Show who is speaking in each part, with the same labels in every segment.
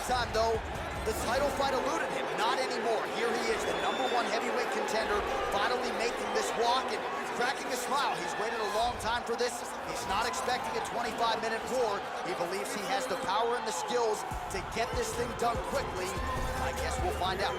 Speaker 1: last time, though, the title fight eluded him. Not anymore. Here he is, the #1 heavyweight contender, finally making this walk and cracking a smile. He's waited a long time for this. He's not expecting a 25-minute war. He believes he has the power and the skills to get this thing done quickly. I guess we'll find out.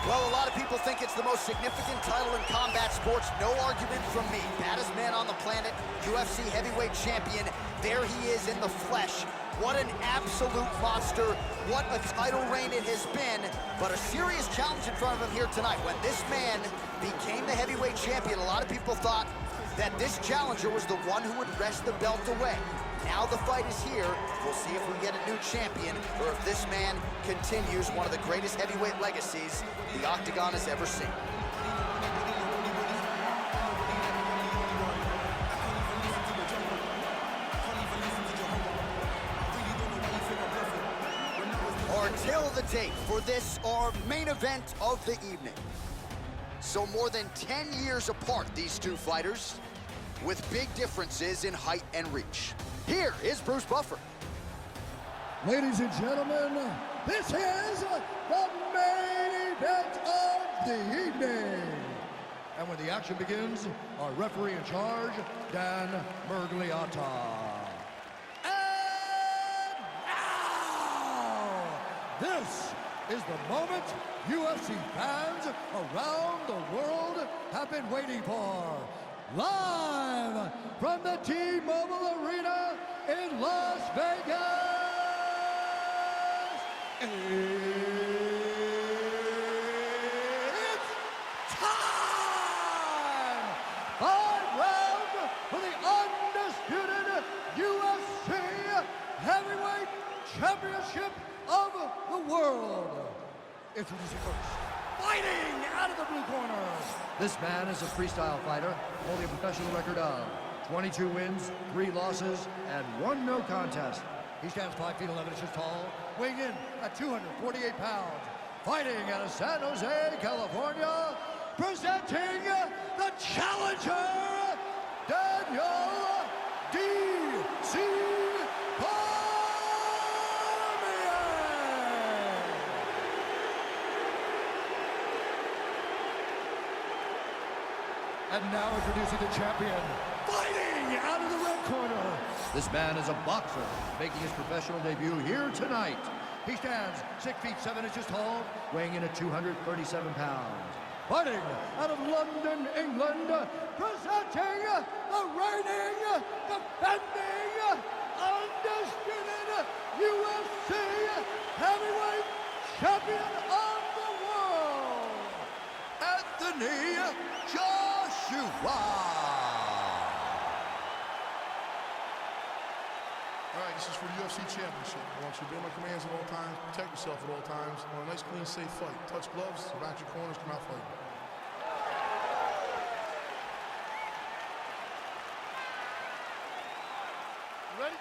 Speaker 1: Well, a lot of people think it's the most significant title in combat sports. No argument from me. Baddest man on the planet, UFC heavyweight champion. There he is in the flesh. What an absolute monster. What a title reign it has been. But a serious challenge in front of him here tonight. When this man became the heavyweight champion, a lot of people thought that this challenger was the one who would wrest the belt away. Now the fight is here. We'll see if we get a new champion or if this man continues one of the greatest heavyweight legacies the Octagon has ever seen. Our tale of the tape for this, our main event of the evening. So more than 10 years apart, these two fighters, with big differences in height and reach. Here is Bruce Buffer.
Speaker 2: Ladies and gentlemen, this is the main event of the evening. And when the action begins, our referee in charge, Dan Mergliata. And now, this is the moment UFC fans around the world have been waiting for. Live from the T-Mobile Arena in Las Vegas, it's time! 5 rounds for the undisputed UFC Heavyweight Championship of the world. Introducing first, fighting out of the blue corner. This man is a freestyle fighter, holding a professional record of 22 wins, 3 losses, and 1 no contest. He stands 5 feet 11 inches tall, weighing in at 248 pounds. Fighting out of San Jose, California, presenting the challenger, Daniel D.C. And now introducing the champion, fighting out of the red corner. This man is a boxer, making his professional debut here tonight. He stands 6 feet 7 inches tall, weighing in at 237 pounds. Fighting out of London, England, presenting the reigning, defending, undisputed UFC heavyweight champion of the world, Anthony Joshua.
Speaker 3: All right, this is for the UFC Championship. I want you to obey my commands at all times, protect yourself at all times. I want a nice, clean, safe fight. Touch gloves, back your corners, come out fighting. You ready?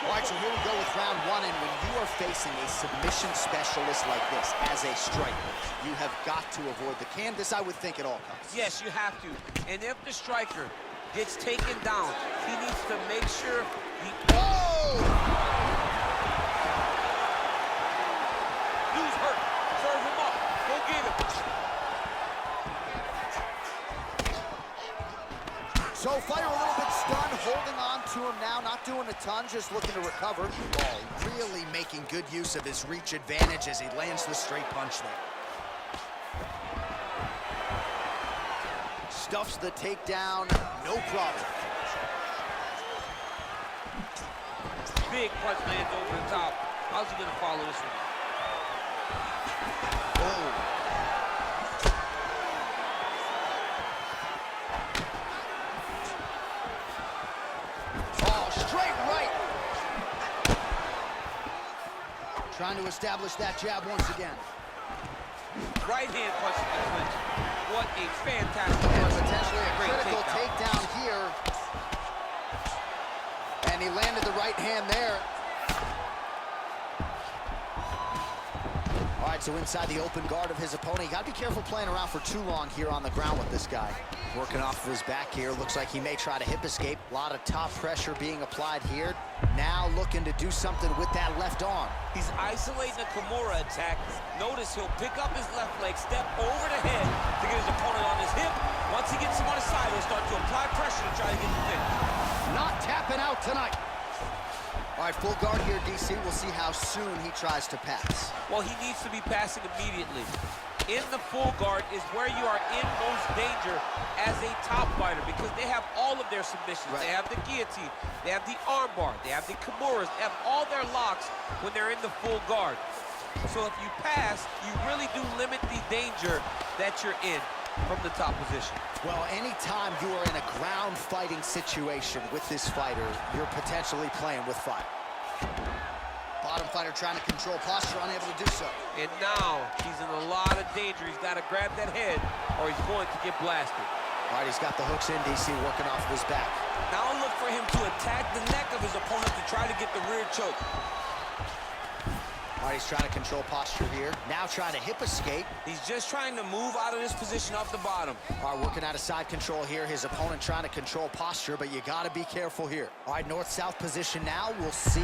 Speaker 1: All right, so here we go with round 1, and when you are facing a submission specialist like this as a striker, you have got to avoid the canvas, I would think, at all costs.
Speaker 4: Yes, you have to. And if the striker gets taken down, he needs to make sure he...
Speaker 1: Oh!
Speaker 4: Dude's hurt. Serve him up. Go get him.
Speaker 1: So fighter a little bit stunned, holding on to him now, not doing a ton, just looking to recover. Oh, really making good use of his reach advantage as he lands the straight punch there. Stuffs the takedown, no problem.
Speaker 4: Big punch lands over the top. How's he gonna follow this one?
Speaker 1: Oh. Trying to establish that jab once again.
Speaker 4: Right hand punch in the clinch. What a fantastic
Speaker 1: And
Speaker 4: punch.
Speaker 1: potentially a
Speaker 4: Great
Speaker 1: critical takedown here. And he landed the right hand there. All right, so inside the open guard of his opponent. You got to be careful playing around for too long here on the ground with this guy. Working off of his back here. Looks like he may try to hip escape. A lot of top pressure being applied here. Now looking to do something with that left arm.
Speaker 4: He's isolating the Kimura attack. Notice he'll pick up his left leg, step over the head to get his opponent on his hip. Once he gets him on his side, he'll start to apply pressure to try to get the finish.
Speaker 1: Not tapping out tonight. All right, full guard here, DC. We'll see how soon he tries to pass.
Speaker 4: Well, he needs to be passing immediately. In the full guard is where you are in most danger as a top fighter because they have all of their submissions.
Speaker 1: Right.
Speaker 4: They have the guillotine, they have the armbar, they have the Kimuras, they have all their locks when they're in the full guard. So if you pass, you really do limit the danger that you're in from the top position.
Speaker 1: Well, anytime you are in a ground fighting situation with this fighter, you're potentially playing with fire. Bottom fighter trying to control posture, unable to do so.
Speaker 4: And now he's in a lot of danger. He's got to grab that head or he's going to get blasted.
Speaker 1: All right, he's got the hooks in, DC, working off of his back.
Speaker 4: Now look for him to attack the neck of his opponent to try to get the rear choke.
Speaker 1: All right, he's trying to control posture here. Now trying to hip escape.
Speaker 4: He's just trying to move out of this position off the bottom.
Speaker 1: All right, working out of side control here. His opponent trying to control posture, but you got to be careful here. All right, north-south position now. We'll see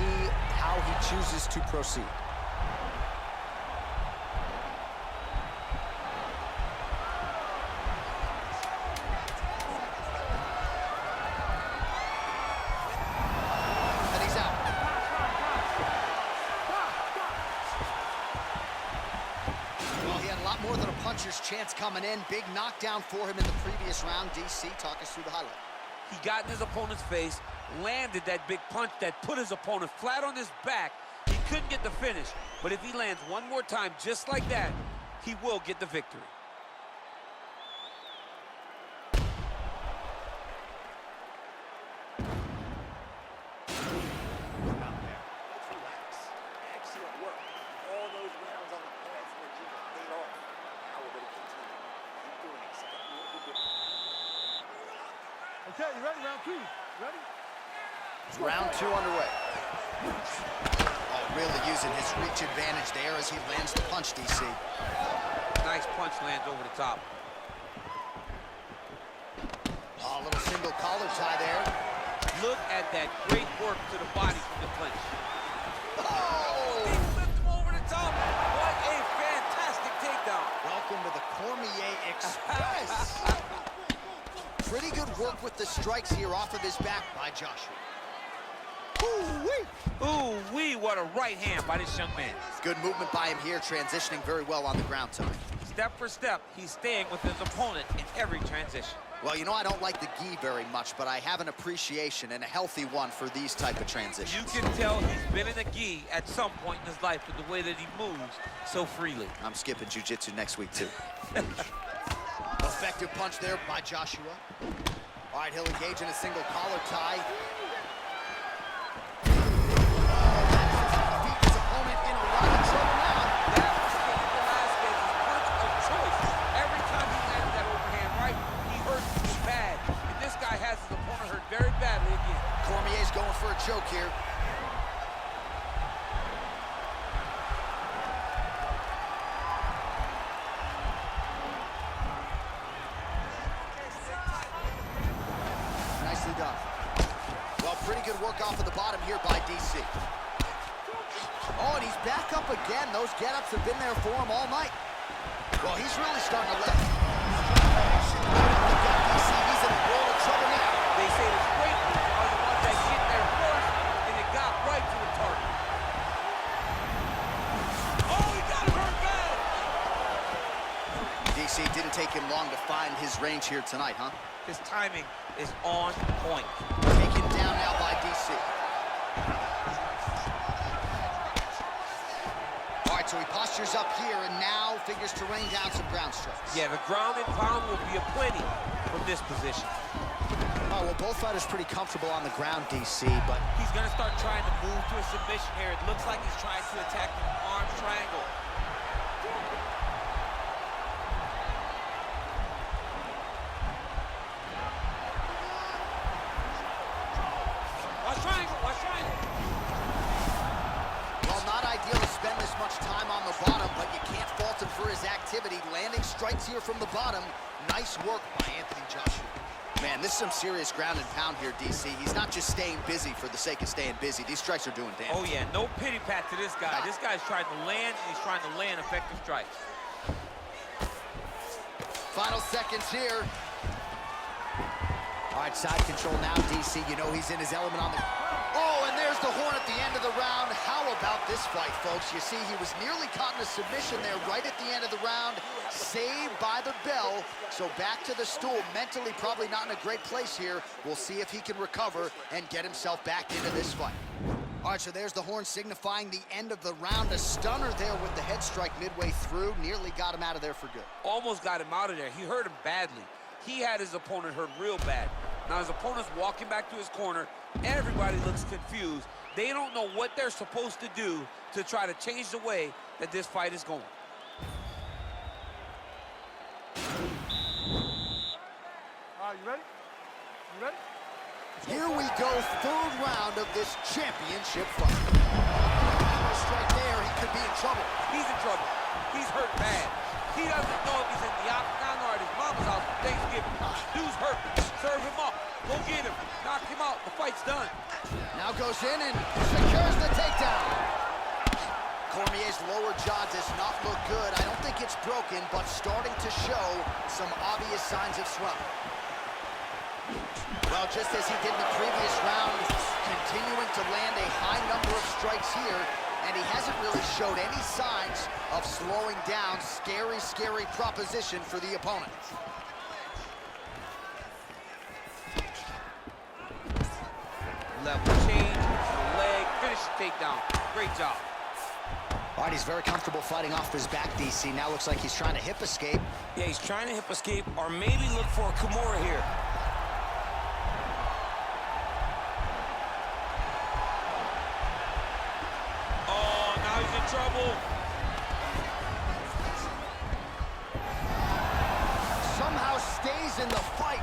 Speaker 1: how he chooses to proceed. And he's out. Well, he had a lot more than a puncher's chance coming in. Big knockdown for him in the previous round. DC, talk us through the highlight.
Speaker 4: He got in his opponent's face, landed that big punch that put his opponent flat on his back. He couldn't get the finish, but if he lands one more time just like that, he will get the victory.
Speaker 5: Excellent work. All those rounds on the pads and the gym paid off. Now we're going to continue. Keep doing exactly what we're doing.
Speaker 2: Okay, you ready? Round two. Ready?
Speaker 1: Round two underway. Oh, really using his reach advantage there as he lands the punch, DC.
Speaker 4: Nice punch lands over the top.
Speaker 1: Oh, a little single collar tie there.
Speaker 4: Look at that great work to the body from the clinch.
Speaker 1: Oh!
Speaker 4: He flipped him over the top. What a fantastic takedown.
Speaker 1: Welcome to the Cormier Express. Pretty good work with the strikes here off of his back by Joshua. Ooh-wee!
Speaker 4: Ooh-wee, what a right hand by this young man.
Speaker 1: Good movement by him here, transitioning very well on the ground time.
Speaker 4: Step for step, he's staying with his opponent in every transition.
Speaker 1: Well, you know, I don't like the gi very much, but I have an appreciation and a healthy one for these type of transitions.
Speaker 4: You can tell he's been in a gi at some point in his life with the way that he moves so freely.
Speaker 1: I'm skipping jiu-jitsu next week, too. Effective punch there by Joshua. All right, he'll engage in a single collar tie. Defeat his opponent in a lot of trouble now.
Speaker 4: That was Cain Velasquez's punch of choice. Every time he landed that overhand right, he hurt bad. And this guy has his opponent hurt very badly again.
Speaker 1: Cormier's going for a choke here. Nicely done. Well, pretty good work off of the bottom here by DC. Oh, and he's back up again. Those get-ups have been there for him all night. Well, he's really starting to lift. DC, he's in a world of trouble now.
Speaker 4: They say the great are the ones that get there first, and it got right to the target. Oh, he got him hurt bad!
Speaker 1: DC didn't take him long to find his range here tonight, huh?
Speaker 4: His timing is on point.
Speaker 1: Taken down now by DC. All right, so he postures up here and now figures to rain down some ground strikes.
Speaker 4: Yeah, the ground and pound will be aplenty from this position.
Speaker 1: All All right, well, both fighters pretty comfortable on the ground, DC, but...
Speaker 4: He's going to start trying to move to a submission here. It looks like he's trying to attack the arm triangle. Watch triangle, watch triangle.
Speaker 1: Well, not ideal to spend this much time on the bottom, but you can't fault him for his activity. Landing strikes here from the bottom. Nice work by Anthony Joshua. Man, this is some serious ground and pound here, DC. He's not just staying busy for the sake of staying busy. These strikes are doing damage.
Speaker 4: Oh, yeah, no pity pat to this guy. This guy's trying to land, and he's trying to land effective strikes.
Speaker 1: Final seconds here. All right, side control now, DC. You know he's in his element on the... Oh, and there's the horn at the end of the round. How about this fight, folks? You see, he was nearly caught in a submission there right at the end of the round. Saved by the bell. So back to the stool. Mentally probably not in a great place here. We'll see if he can recover and get himself back into this fight. All right, so there's the horn signifying the end of the round. A stunner there with the head strike midway through. Nearly got him out of there for good.
Speaker 4: Almost got him out of there. He hurt him badly. He had his opponent hurt real bad. Now his opponent's walking back to his corner. Everybody looks confused. They don't know what they're supposed to do to try to change the way that this fight is going.
Speaker 3: All right, you ready? You ready?
Speaker 1: Here we go, third round of this championship fight. Strike there, he could be in trouble.
Speaker 4: He's in trouble. He's hurt bad. He doesn't know if he's in the octagon or at his mama's house for Thanksgiving. Dude's hurt. Serve him up. Go get him. Knock him out. The fight's done.
Speaker 1: Now goes in and secures the takedown. Cormier's lower jaw does not look good. I don't think it's broken, but starting to show some obvious signs of swelling. Well, just as he did in the previous round, continuing to land a high number of strikes here, and he hasn't really showed any signs of slowing down. Scary, scary proposition for the opponent.
Speaker 4: Level change, leg, finish the takedown. Great job.
Speaker 1: All right, he's very comfortable fighting off his back, DC. Now looks like he's trying to hip escape.
Speaker 6: Yeah, he's trying to hip escape or maybe look for a Kimura here.
Speaker 4: Oh, now he's in trouble.
Speaker 1: Somehow stays in the fight.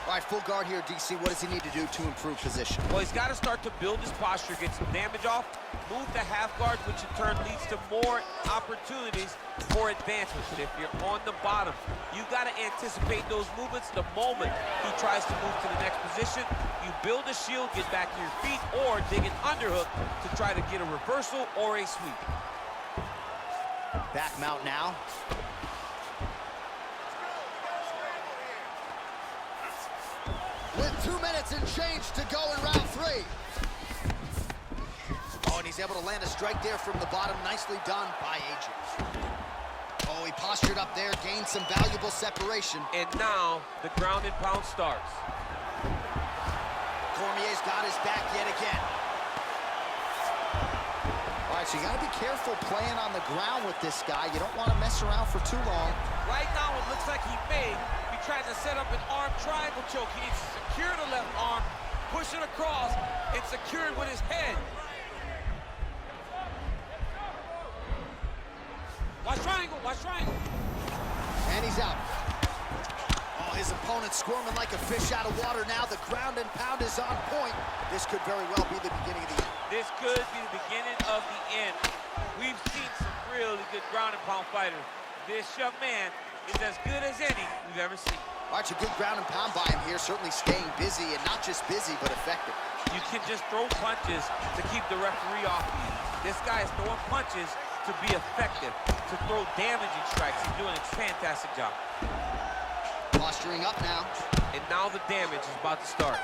Speaker 1: All right, full guard here, DC. What does he need to do to improve position?
Speaker 4: Well, he's got to start to build his posture, get some damage off, move to half guard, which in turn leads to more opportunities for advancement. But if you're on the bottom, you got to anticipate those movements the moment he tries to move to the next position. You build a shield, get back to your feet, or dig an underhook to try to get a reversal or a sweep.
Speaker 1: Back mount now. With 2 minutes and change to go in round 3. Oh, and he's able to land a strike there from the bottom. Nicely done by AJ. Oh, he postured up there, gained some valuable separation.
Speaker 4: And now the ground and pound starts.
Speaker 1: Cormier's got his back yet again. All right, so you got to be careful playing on the ground with this guy. You don't want to mess around for too long.
Speaker 4: Right now, it looks like he may be trying to set up an arm triangle choke. He needs to secure the left arm, push it across, and secure it with his head. Watch triangle, watch triangle.
Speaker 1: And he's out. Oh, his opponent squirming like a fish out of water now. The ground and pound is on point. This could very well be the beginning of the end.
Speaker 4: This could be the beginning of the end. We've seen some really good ground and pound fighters. This young man is as good as any we've ever seen.
Speaker 1: All right, so good ground and pound by him here, certainly staying busy, and not just busy, but effective.
Speaker 4: You can just throw punches to keep the referee off you. This guy is throwing punches to be effective, to throw damaging strikes. He's doing a fantastic job.
Speaker 1: Posturing up now.
Speaker 4: And now the damage is about to start.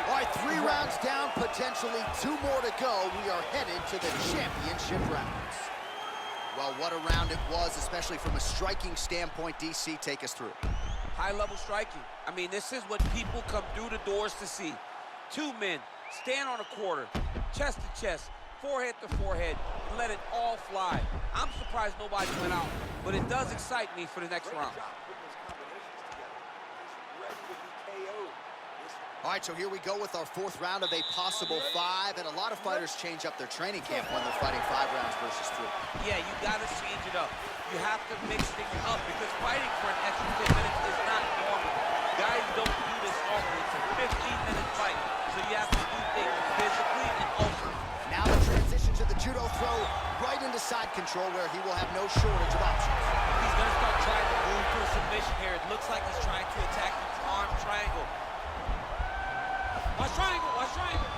Speaker 1: All right, 3 rounds down, potentially 2 more to go. We are headed to the championship rounds. Well, what a round it was, especially from a striking standpoint. DC, take us through.
Speaker 4: High-level striking. I mean, this is what people come through the doors to see. 2 men stand on a quarter, chest to chest, forehead to forehead, and let it all fly. I'm surprised nobody went out, but it does excite me for the next round.
Speaker 1: All right, so here we go with our fourth round of a possible 5, and a lot of fighters change up their training camp when they're fighting 5 rounds versus 3.
Speaker 4: Yeah, you gotta change it up. You have to mix things up because fighting for an extra 10 minutes is not normal. Guys don't do this often. It's a 15-minute fight, so you have to do things physically and ultimately.
Speaker 1: Now the transition to the judo throw right into side control where he will have no shortage of options.
Speaker 4: He's gonna start trying to move to a submission here. It looks like he's trying to attack the arm triangle. Watch triangle, watch triangle.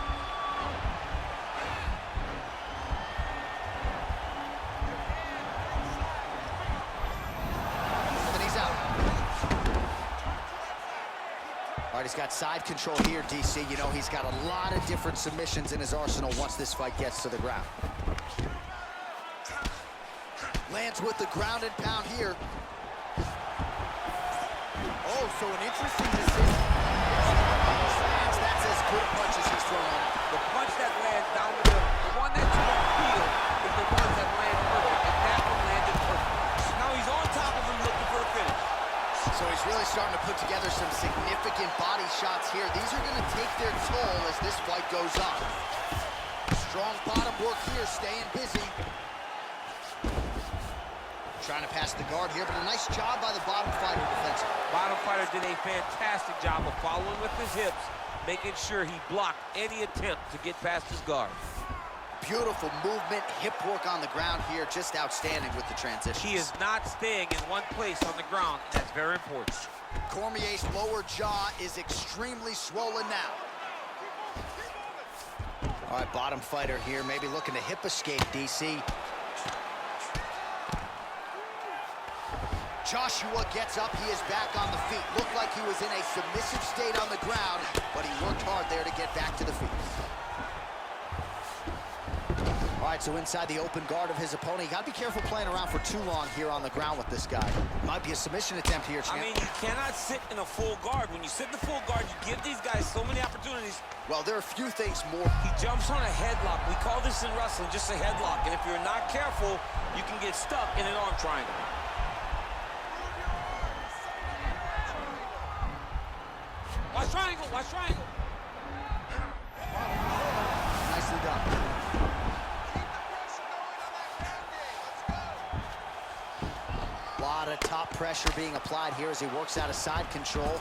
Speaker 1: And he's out. All right, he's got side control here, DC. You know, he's got a lot of different submissions in his arsenal once this fight gets to the ground. Lands with the ground and pound here. Oh, so an interesting decision. That's as good a punch as he's thrown on it.
Speaker 4: The punch that lands down the middle, the one that you don't feel is the one that lands perfect, and that one landed perfect. Now he's on top of him looking for a finish.
Speaker 1: So he's really starting to put together some significant body shots here. These are going to take their toll as this fight goes on. Strong bottom work here, staying busy. Trying to pass the guard here, but a nice job by the bottom fighter defensively.
Speaker 4: Bottom fighter did a fantastic job of following with his hips, making sure he blocked any attempt to get past his guard.
Speaker 1: Beautiful movement, hip work on the ground here, just outstanding with the transition.
Speaker 4: He is not staying in one place on the ground, and that's very important.
Speaker 1: Cormier's lower jaw is extremely swollen now. All right, bottom fighter here, maybe looking to hip escape, DC. Joshua gets up, he is back on the feet. Looked like he was in a submissive state on the ground, but he worked hard there to get back to the feet. All right, so inside the open guard of his opponent. You gotta be careful playing around for too long here on the ground with this guy. Might be a submission attempt here, champ.
Speaker 6: I mean, you cannot sit in a full guard. When you sit in the full guard, you give these guys so many opportunities.
Speaker 1: Well, there are a few things more.
Speaker 6: He jumps on a headlock. We call this in wrestling just a headlock. And if you're not careful, you can get stuck in an arm triangle. Watch triangle, watch triangle.
Speaker 1: Nicely done. A lot of top pressure being applied here as he works out of side control.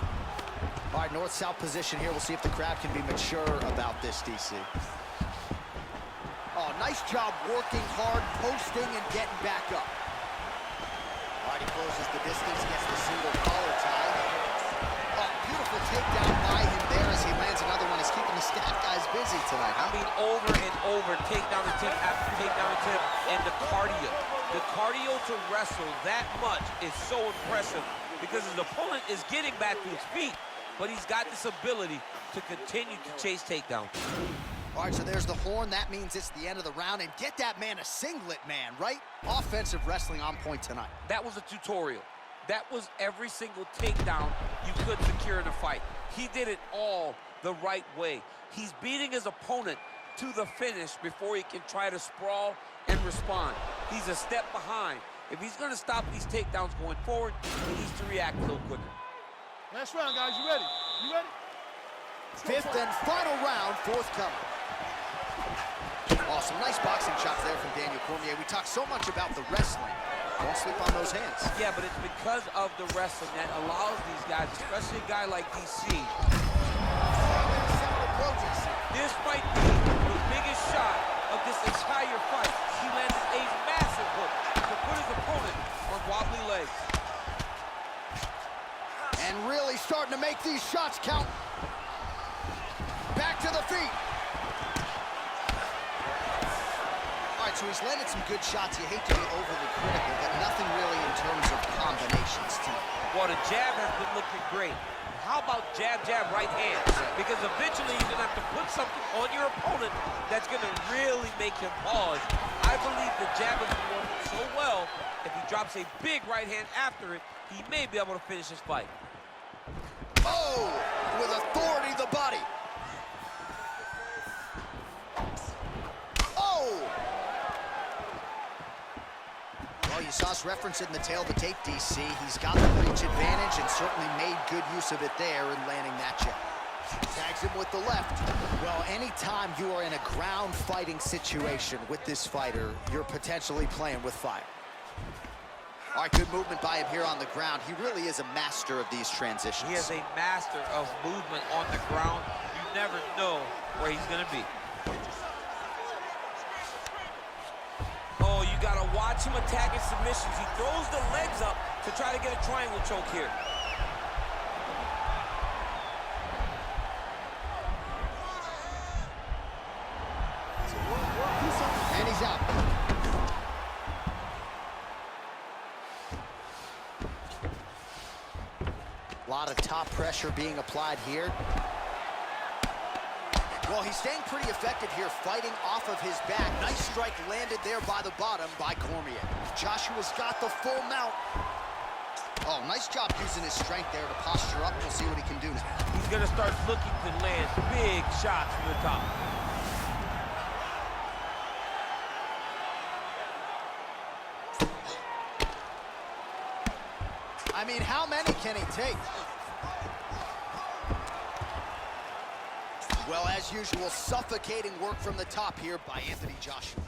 Speaker 1: All right, north-south position here. We'll see if the crowd can be mature about this, DC. Oh, nice job working hard, posting, and getting back up. All right, he closes the distance, gets the single collar tie. Oh, beautiful takedown by him there as he lands another one. He's keeping the stat guys busy tonight.
Speaker 4: I mean, over and over, takedown attempt after takedown attempt, and the cardio. The cardio to wrestle that much is so impressive because his opponent is getting back to his feet, but he's got this ability to continue to chase takedowns.
Speaker 1: All right, so there's the horn. That means it's the end of the round. And get that man a singlet, man, right? Offensive wrestling on point tonight.
Speaker 4: That was a tutorial. That was every single takedown you could secure in a fight. He did it all the right way. He's beating his opponent to the finish before he can try to sprawl and respond. He's a step behind. If he's going to stop these takedowns going forward, he needs to react a little quicker.
Speaker 3: Last round, guys. You ready? You ready?
Speaker 1: Fifth and final round, forthcoming. Awesome, nice boxing shots there from Daniel Cormier. We talk so much about the wrestling. Don't sleep on those hands.
Speaker 4: Yeah, but it's because of the wrestling that allows these guys, especially a guy like DC. This might be the biggest shot of this entire fight. He landed a massive hook to put his opponent on wobbly legs.
Speaker 1: And really starting to make these shots count. Back to the feet. All right, so he's landed some good shots. You hate to be overly critical, but nothing really in terms of combinations tonight.
Speaker 4: Well, the jab has been looking great. How about jab, jab, right hand? Because eventually you're going to have to put something on your opponent that's going to really make him pause. I believe the jab has been working so well, if he drops a big right hand after it, he may be able to finish his fight.
Speaker 1: Oh, with authority, the body. Oh! Well, you saw us reference it in the tail of the tape, DC. He's got the reach advantage and certainly made good use of it there in landing that jab. Tags him with the left. Well, anytime you are in a ground fighting situation with this fighter, you're potentially playing with fire. All right, good movement by him here on the ground. He really is a master of these transitions.
Speaker 4: He is a master of movement on the ground. You never know where he's gonna be.
Speaker 6: Oh, you gotta watch him attacking submissions. He throws the legs up to try to get a triangle choke here.
Speaker 1: And he's out. A lot of top pressure being applied here. Well, he's staying pretty effective here, fighting off of his back. Nice strike landed there by the bottom by Cormier. Joshua's got the full mount. Oh, nice job using his strength there to posture up. We'll see what he can do now.
Speaker 4: He's gonna start looking to land big shots from the top.
Speaker 1: I mean, how many can he take? Well, as usual, suffocating work from the top here by Anthony Joshua.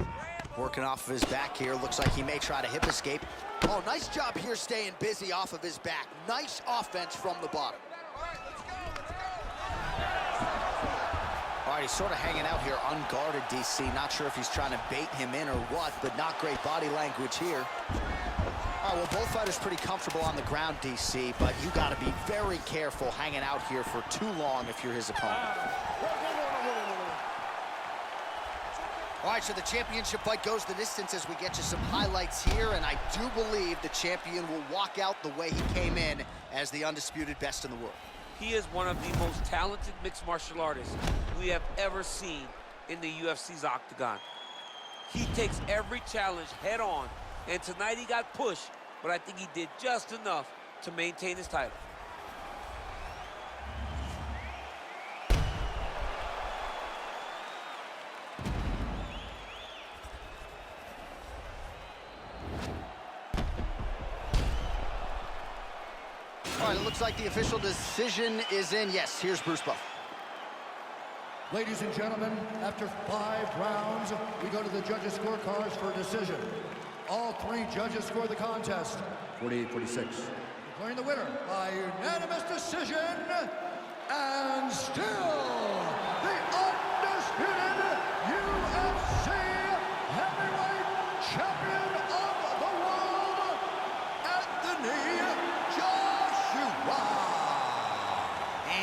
Speaker 1: Working off of his back here. Looks like he may try to hip escape. Oh, nice job here staying busy off of his back. Nice offense from the bottom. All right, he's sort of hanging out here unguarded, DC. Not sure if he's trying to bait him in or what, but not great body language here. All right, well, both fighters pretty comfortable on the ground, DC, but you got to be very careful hanging out here for too long if you're his opponent. All right, so the championship fight goes the distance as we get you some highlights here, and I do believe the champion will walk out the way he came in as the undisputed best in the world.
Speaker 4: He is one of the most talented mixed martial artists we have ever seen in the UFC's octagon. He takes every challenge head on, and tonight he got pushed, but I think he did just enough to maintain his title.
Speaker 1: All right, it looks like the official decision is in. Yes, here's Bruce Buffer.
Speaker 2: Ladies and gentlemen, after 5 rounds, we go to the judges' scorecards for a decision. All 3 judges score the contest. 48-46. Declaring the winner by unanimous decision, and still the undisputed UFC heavyweight champion of the world, Anthony Joshua.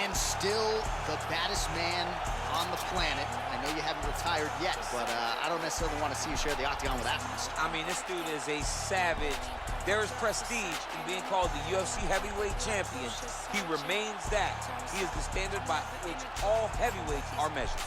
Speaker 1: And still the baddest man on the planet. I know you haven't retired yet, but I don't necessarily want to see you share the octagon with athletes.
Speaker 4: I mean, this dude is a savage. There is prestige in being called the UFC heavyweight champion. He remains that. He is the standard by which all heavyweights are measured.